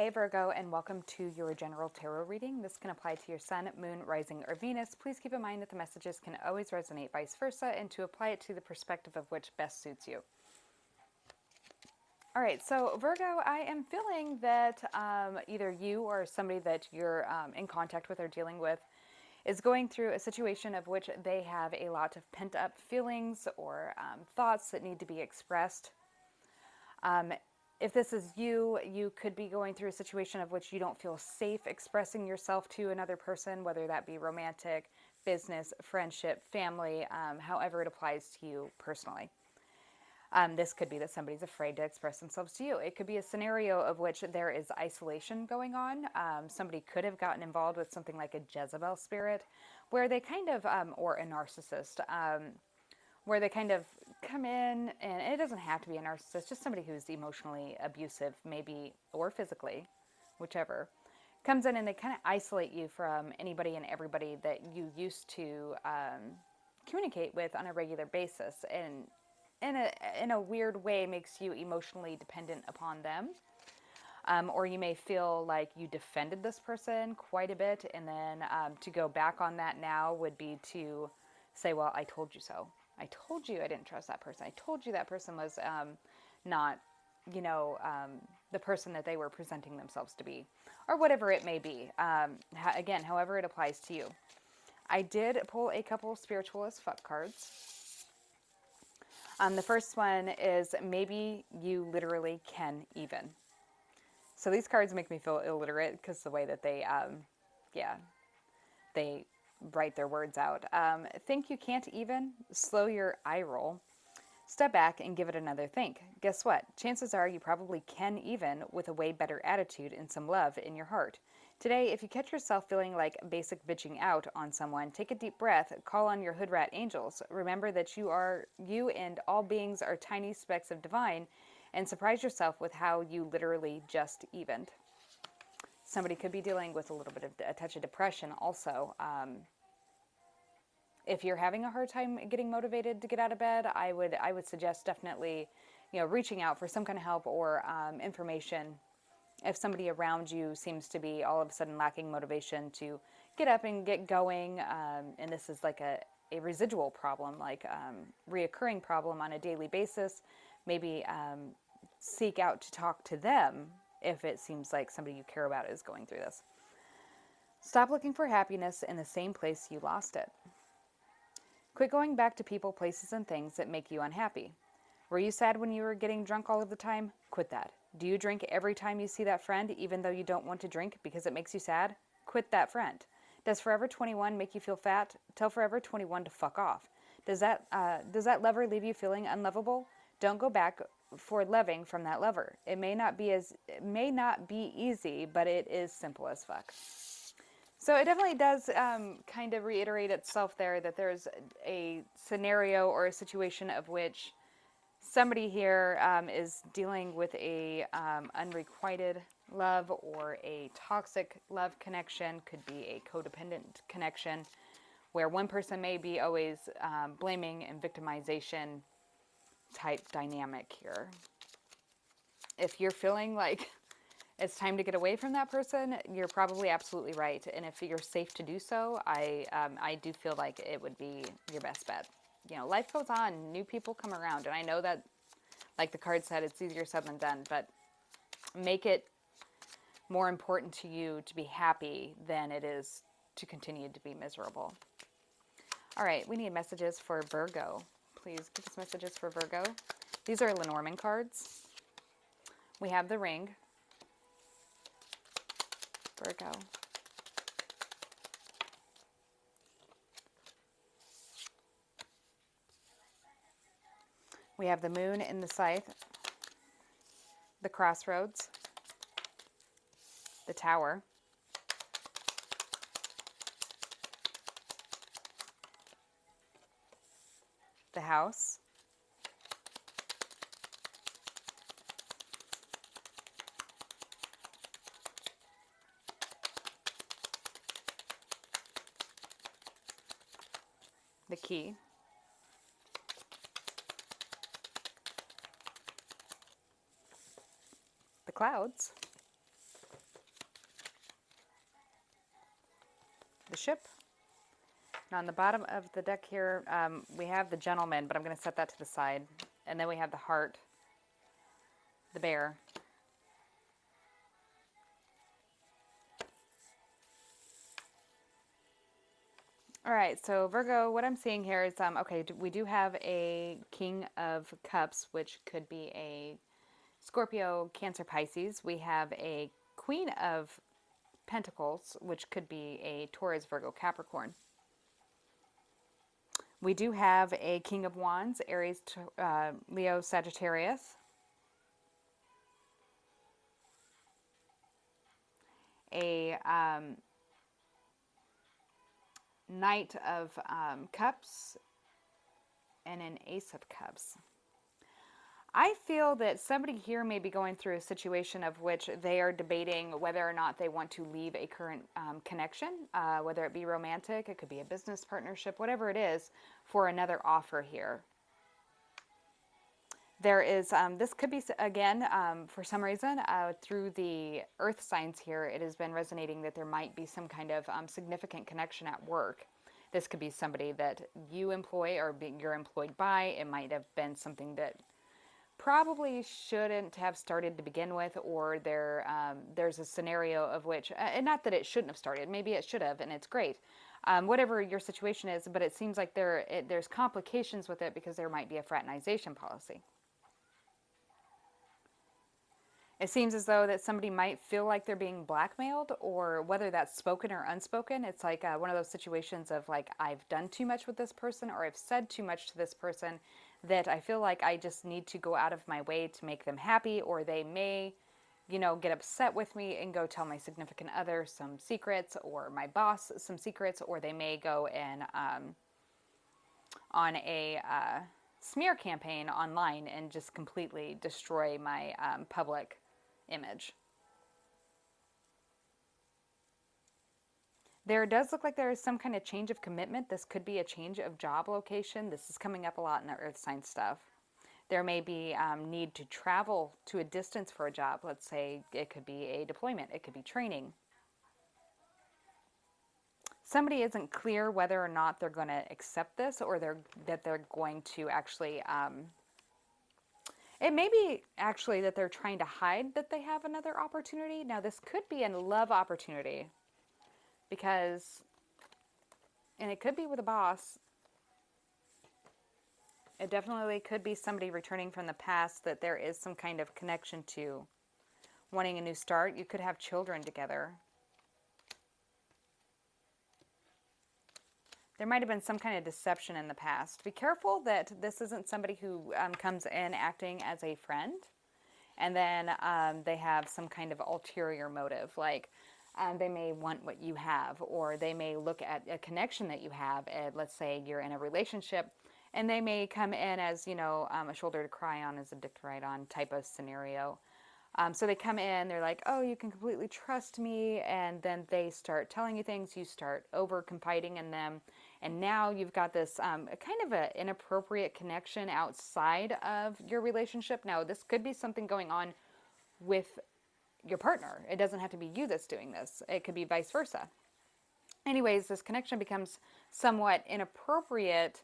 Hey Virgo, and welcome to your general tarot reading. This can apply to your sun, moon, rising, or Venus. Please keep in mind that the messages can always resonate vice versa, and to apply it to the perspective of which best suits you. All right, so Virgo, I am feeling that either you or somebody that you're in contact with or dealing with is going through a situation of which they have a lot of pent-up feelings or thoughts that need to be expressed. If this is you, you could be going through a situation of which you don't feel safe expressing yourself to another person, whether that be romantic, business, friendship, family, however it applies to you personally. This could be that somebody's afraid to express themselves to you. It could be a scenario of which there is isolation going on. Somebody could have gotten involved with something like a Jezebel spirit, where they kind of, or a narcissist, where they kind of come in, and it doesn't have to be a narcissist, just somebody who's emotionally abusive, maybe, or physically, whichever, comes in and they kind of isolate you from anybody and everybody that you used to communicate with on a regular basis, and in a weird way makes you emotionally dependent upon them. Or you may feel like you defended this person quite a bit, and then to go back on that now would be to say, well, I told you so. I told you I didn't trust that person. I told you that person was not, the person that they were presenting themselves to be, or whatever it may be. Again, however it applies to you. I did pull a couple spiritualist fuck cards. The first one is maybe you literally can even. So these cards make me feel illiterate because the way that they, they write their words out. Think you can't even? Slow your eye roll. Step back and give it another think. Guess what? Chances are you probably can even with a way better attitude and some love in your heart. Today, if you catch yourself feeling like basic bitching out on someone, take a deep breath, call on your hood rat angels. Remember that you and all beings are tiny specks of divine, and surprise yourself with how you literally just evened. Somebody could be dealing with a little bit of a touch of depression also. If you're having a hard time getting motivated to get out of bed, I would suggest definitely, reaching out for some kind of help or information. If somebody around you seems to be all of a sudden lacking motivation to get up and get going, and this is like a residual problem, like reoccurring problem on a daily basis, maybe seek out to talk to them if it seems like somebody you care about is going through this. Stop looking for happiness in the same place you lost it. Quit going back to people, places, and things that make you unhappy. Were you sad when you were getting drunk all of the time? Quit that. Do you drink every time you see that friend, even though you don't want to drink because it makes you sad? Quit that friend. Does Forever 21 make you feel fat? Tell Forever 21 to fuck off. Does that lover leave you feeling unlovable? Don't go back for loving from that lover. It may not be easy, but it is simple as fuck. So it definitely does kind of reiterate itself there that there's a scenario or a situation of which somebody here is dealing with a unrequited love or a toxic love connection, could be a codependent connection, where one person may be always blaming and victimization type dynamic here. If you're feeling like it's time to get away from that person, you're probably absolutely right. And if you're safe to do so, I do feel like it would be your best bet. Life goes on, new people come around, and I know that, like the card said, it's easier said than done, but make it more important to you to be happy than it is to continue to be miserable. All right, we need messages for Virgo. Please give us messages for Virgo. These are Lenormand cards. We have the ring. Virgo. We have the moon in the scythe, the crossroads, the tower, the house, the key, the clouds, the Ship. And on the bottom of the deck here, we have the Gentleman, but I'm going to set that to the side. And then we have the Heart, the Bear. All right, so Virgo, what I'm seeing here is, okay, we do have a King of Cups, which could be a Scorpio, Cancer, Pisces. We have a Queen of Pentacles, which could be a Taurus, Virgo, Capricorn. We do have a King of Wands, Aries, Leo, Sagittarius. A Knight of Cups and an Ace of Cups. I feel that somebody here may be going through a situation of which they are debating whether or not they want to leave a current connection, whether it be romantic, it could be a business partnership, whatever it is, for another offer here. There is, this could be, again, for some reason, through the earth signs here, it has been resonating that there might be some kind of significant connection at work. This could be somebody that you employ or you're employed by. It might have been something that probably shouldn't have started to begin with, or there's a scenario of which, and not that it shouldn't have started, maybe it should have, and it's great. Whatever your situation is, but it seems like there's complications with it because there might be a fraternization policy. It seems as though that somebody might feel like they're being blackmailed, or whether that's spoken or unspoken. It's like one of those situations of like, I've done too much with this person, or I've said too much to this person that I feel like I just need to go out of my way to make them happy, or they may, get upset with me and go tell my significant other some secrets, or my boss some secrets, or they may go and on a smear campaign online and just completely destroy my public image. There does look like there is some kind of change of commitment. This could be a change of job location. This is coming up a lot in the earth sign stuff. There may be need to travel to a distance for a job. Let's say it could be a deployment. It could be training. Somebody isn't clear whether or not they're going to accept this, or that they're going to actually it may be actually that they're trying to hide that they have another opportunity. Now, this could be a love opportunity because, and it could be with a boss. It definitely could be somebody returning from the past that there is some kind of connection to, wanting a new start. You could have children together. There might have been some kind of deception in the past. Be careful that this isn't somebody who comes in acting as a friend, and then they have some kind of ulterior motive. Like they may want what you have, or they may look at a connection that you have. And let's say you're in a relationship, and they may come in as, a shoulder to cry on, as a dick to ride on type of scenario. So they come in, they're like, oh, you can completely trust me, and then they start telling you things, you start over confiding in them, and now you've got this kind of an inappropriate connection outside of your relationship. Now, this could be something going on with your partner. It doesn't have to be you that's doing this. It could be vice versa. Anyways, this connection becomes somewhat inappropriate,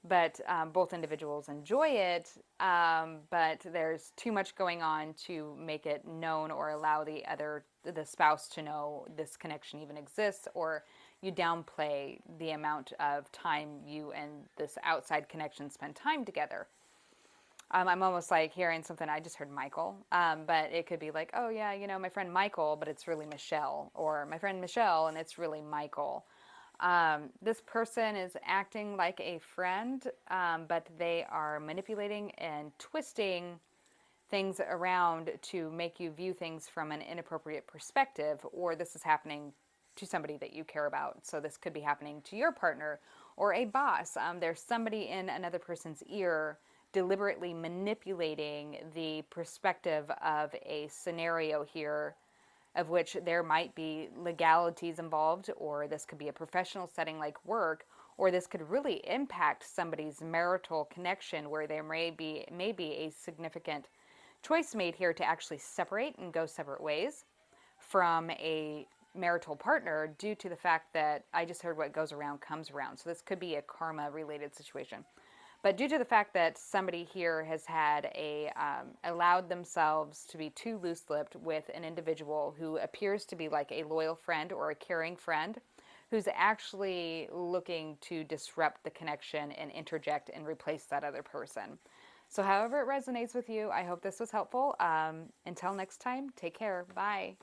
but both individuals enjoy it, but there's too much going on to make it known or allow the spouse to know this connection even exists, or you downplay the amount of time you and this outside connection spend time together. I'm almost like hearing something, I just heard Michael, but it could be like, oh yeah, my friend Michael, but it's really Michelle, or my friend Michelle and it's really Michael. This person is acting like a friend, but they are manipulating and twisting things around to make you view things from an inappropriate perspective, or this is happening to somebody that you care about. So this could be happening to your partner or a boss. There's somebody in another person's ear deliberately manipulating the perspective of a scenario here, of which there might be legalities involved, or this could be a professional setting like work, or this could really impact somebody's marital connection, where there may be a significant choice made here to actually separate and go separate ways from a marital partner due to the fact that I just heard what goes around comes around. So this could be a karma related situation. But due to the fact that somebody here has had allowed themselves to be too loose-lipped with an individual who appears to be like a loyal friend or a caring friend, who's actually looking to disrupt the connection and interject and replace that other person. So however it resonates with you, I hope this was helpful. Until next time, take care. Bye.